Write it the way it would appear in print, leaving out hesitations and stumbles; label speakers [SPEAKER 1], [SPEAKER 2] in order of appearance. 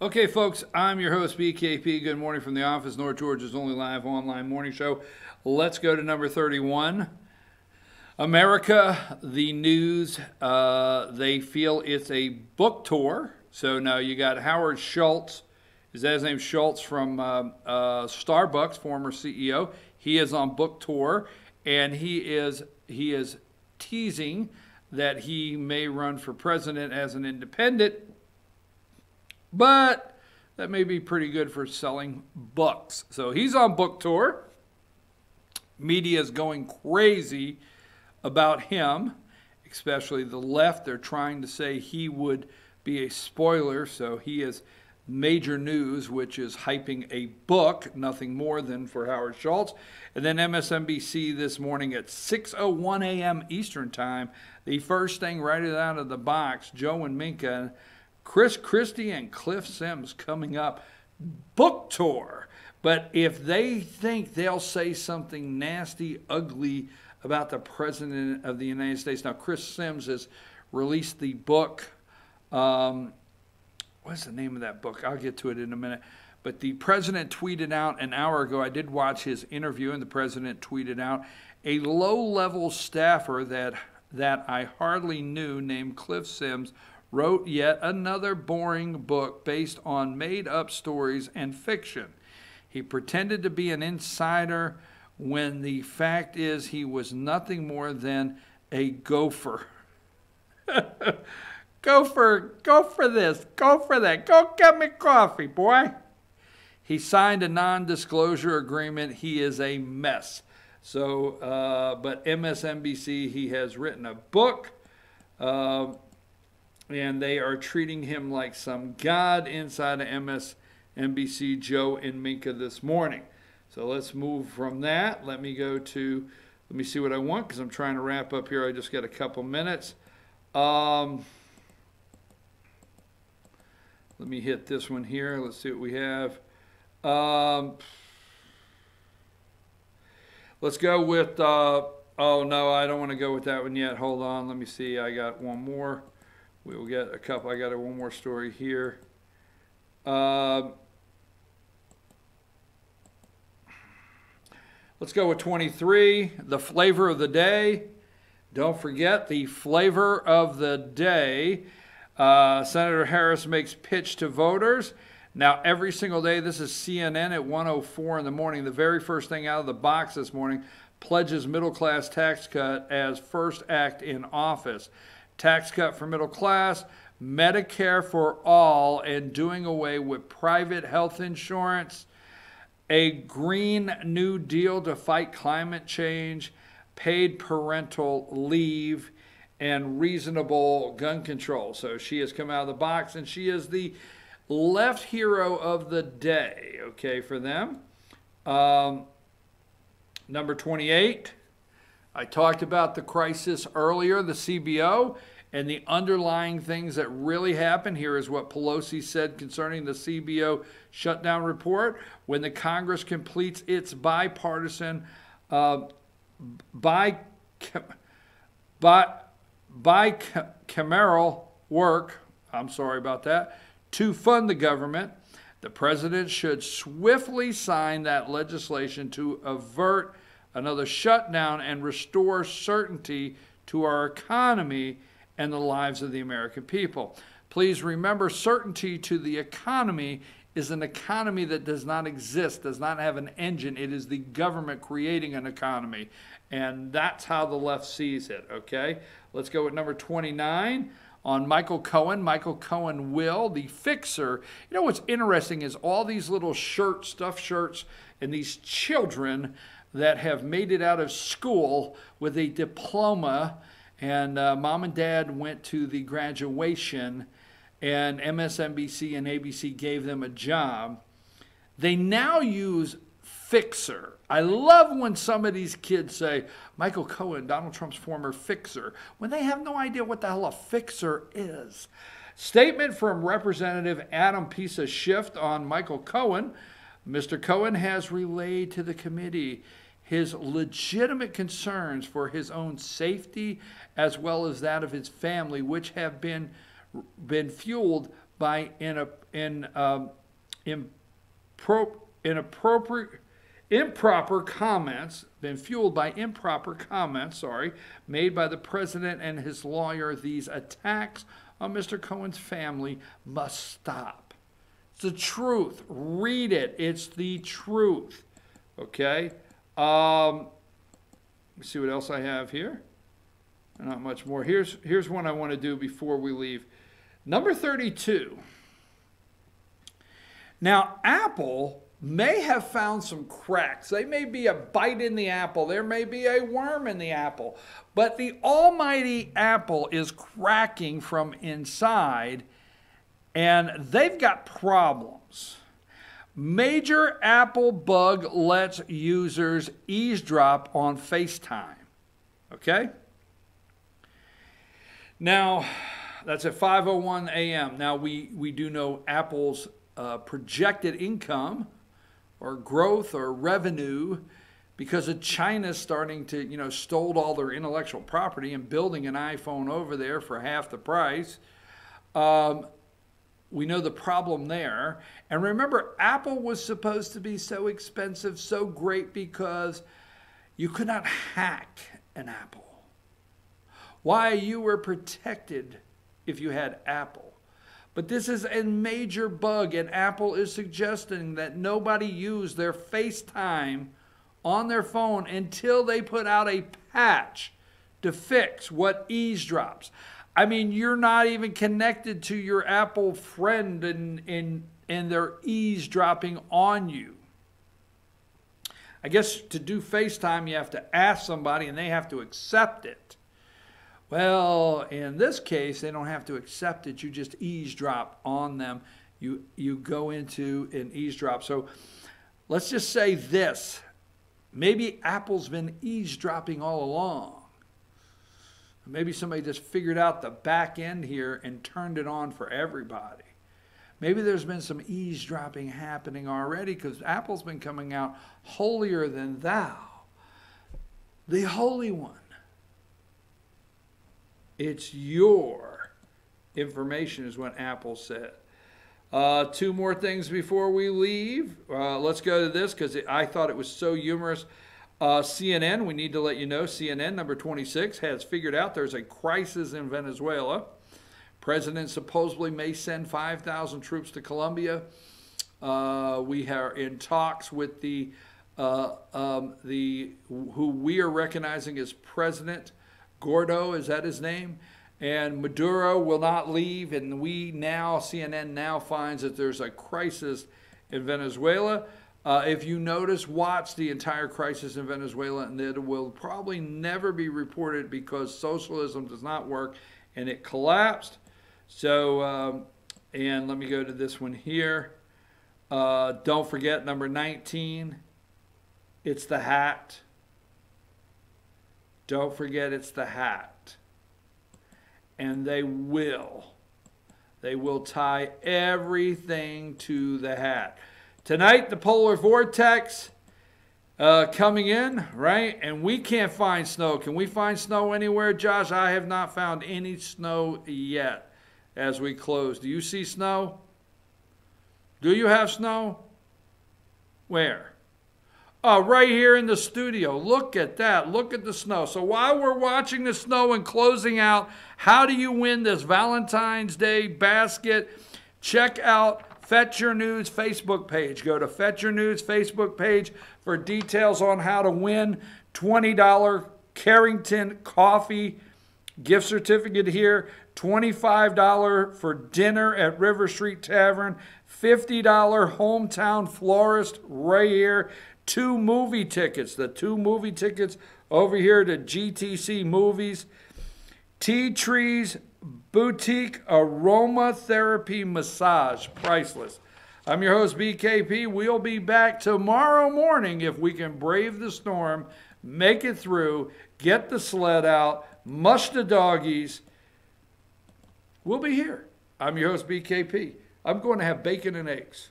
[SPEAKER 1] Okay, folks, I'm your host, BKP. Good morning from the office, North Georgia's only live online morning show. Let's go to number 31. America, the news, they feel it's a book tour. So now you got Howard Schultz. Is that his name? Schultz from Starbucks, former CEO. He is on book tour, and he is teasing that he may run for president as an independent. But that may be pretty good for selling books. So he's on book tour. Media is going crazy about him, especially the left. They're trying to say he would be a spoiler. So he is major news, which is hyping a book, nothing more than for Howard Schultz. And then MSNBC this morning at 6:01 a.m. Eastern Time, the first thing right out of the box, Joe and Minka, Chris Christie and Cliff Sims coming up, book tour. But if they think they'll say something nasty, ugly about the President of the United States. Now, Chris Sims has released the book. What's the name of that book? I'll get to it in a minute. But the President tweeted out an hour ago, I did watch his interview, and the President tweeted out, a low-level staffer that I hardly knew named Cliff Sims wrote yet another boring book based on made-up stories and fiction. He pretended to be an insider when the fact is he was nothing more than a gopher. Go for this, go for that, go get me coffee, boy. He signed a non-disclosure agreement. He is a mess. So, but MSNBC, he has written a book. And they are treating him like some god inside of MSNBC, Joe and Minka this morning. So let's move from that. Let me see what I want because I'm trying to wrap up here. I just got a couple minutes. Let me hit this one here. Let's see what we have. Let's go with, oh no, I don't want to go with that one yet. Hold on. Let me see. I got one more. We will get a couple. I got one more story here. Let's go with 23, the flavor of the day. Don't forget the flavor of the day. Senator Harris makes pitch to voters. Now, every single day, this is CNN at 1:04 in the morning. The very first thing out of the box this morning, pledges middle-class tax cut as first act in office. Tax cut for middle class, Medicare for all, and doing away with private health insurance, a Green New Deal to fight climate change, paid parental leave, and reasonable gun control. So she has come out of the box, and she is the left hero of the day, okay, for them. Number 28. I talked about the crisis earlier, the CBO, and the underlying things that really happened. Here is what Pelosi said concerning the CBO shutdown report. When the Congress completes its bicameral work, I'm sorry about that, to fund the government, the president should swiftly sign that legislation to avert another shutdown and restore certainty to our economy and the lives of the American people. Please remember, certainty to the economy is an economy that does not exist, does not have an engine. It is the government creating an economy. And that's how the left sees it, okay? Let's go with number 29 on Michael Cohen. Michael Cohen will, the fixer. You know what's interesting is all these little shirts, stuffed shirts, and these children that have made it out of school with a diploma, and mom and dad went to the graduation, and MSNBC and ABC gave them a job. They now use fixer. I love when some of these kids say, Michael Cohen, Donald Trump's former fixer, when they have no idea what the hell a fixer is. Statement from Representative Adam Piece Schiff on Michael Cohen. Mr. Cohen has relayed to the committee his legitimate concerns for his own safety as well as that of his family, which have been fueled by improper comments, been fueled by improper comments, made by the president and his lawyer. These attacks on Mr. Cohen's family must stop. It's the truth. Read it. It's the truth. Okay? Let's see what else I have here. Not much more. Here's one I want to do before we leave. Number 32. Now, Apple may have found some cracks. There may be a bite in the apple. There may be a worm in the apple. But the almighty apple is cracking from inside, and they've got problems. Major Apple bug lets users eavesdrop on FaceTime. Okay? Now, that's at 5:01 a.m. Now, we do know Apple's projected income or growth or revenue, because of China starting to, stole all their intellectual property and building an iPhone over there for half the price. We know the problem there. And remember, Apple was supposed to be so expensive, so great, because you could not hack an Apple. Why? You were protected if you had Apple. But this is a major bug, and Apple is suggesting that nobody use their FaceTime on their phone until they put out a patch to fix what eavesdrops. I mean, you're not even connected to your Apple friend, and they're eavesdropping on you. I guess to do FaceTime, you have to ask somebody, and they have to accept it. Well, in this case, they don't have to accept it. You just eavesdrop on them. You go into an eavesdrop. So let's just say this. Maybe Apple's been eavesdropping all along. Maybe somebody just figured out the back end here and turned it on for everybody. Maybe there's been some eavesdropping happening already, because Apple's been coming out holier than thou. The Holy One. It's your information is what Apple said. Two more things before we leave. Let's go to this because I thought it was so humorous. CNN, we need to let you know, CNN number 26 has figured out there's a crisis in Venezuela. President supposedly may send 5,000 troops to Colombia. We are in talks with who we are recognizing as President Gordo, is that his name? And Maduro will not leave, and CNN now finds that there's a crisis in Venezuela. If you notice, watch the entire crisis in Venezuela, and it will probably never be reported because socialism does not work, and it collapsed. So, and let me go to this one here. Don't forget number 19, it's the hat. Don't forget it's the hat. And they will tie everything to the hat. Tonight, the polar vortex coming in, right? And we can't find snow. Can we find snow anywhere, Josh? I have not found any snow yet as we close. Do you see snow? Do you have snow? Where? Oh, right here in the studio. Look at that. Look at the snow. So while we're watching the snow and closing out, how do you win this Valentine's Day basket? Check out Fetch Your News Facebook page. Go to Fetch Your News Facebook page for details on how to win. $20 Carrington Coffee gift certificate here. $25 for dinner at River Street Tavern. $50 Hometown Florist right here. 2 movie tickets. The 2 movie tickets over here to GTC Movies. Tea Trees Boutique Aromatherapy Massage. Priceless. I'm your host, BKP. We'll be back tomorrow morning if we can brave the storm, make it through, get the sled out, mush the doggies. We'll be here. I'm your host, BKP. I'm going to have bacon and eggs.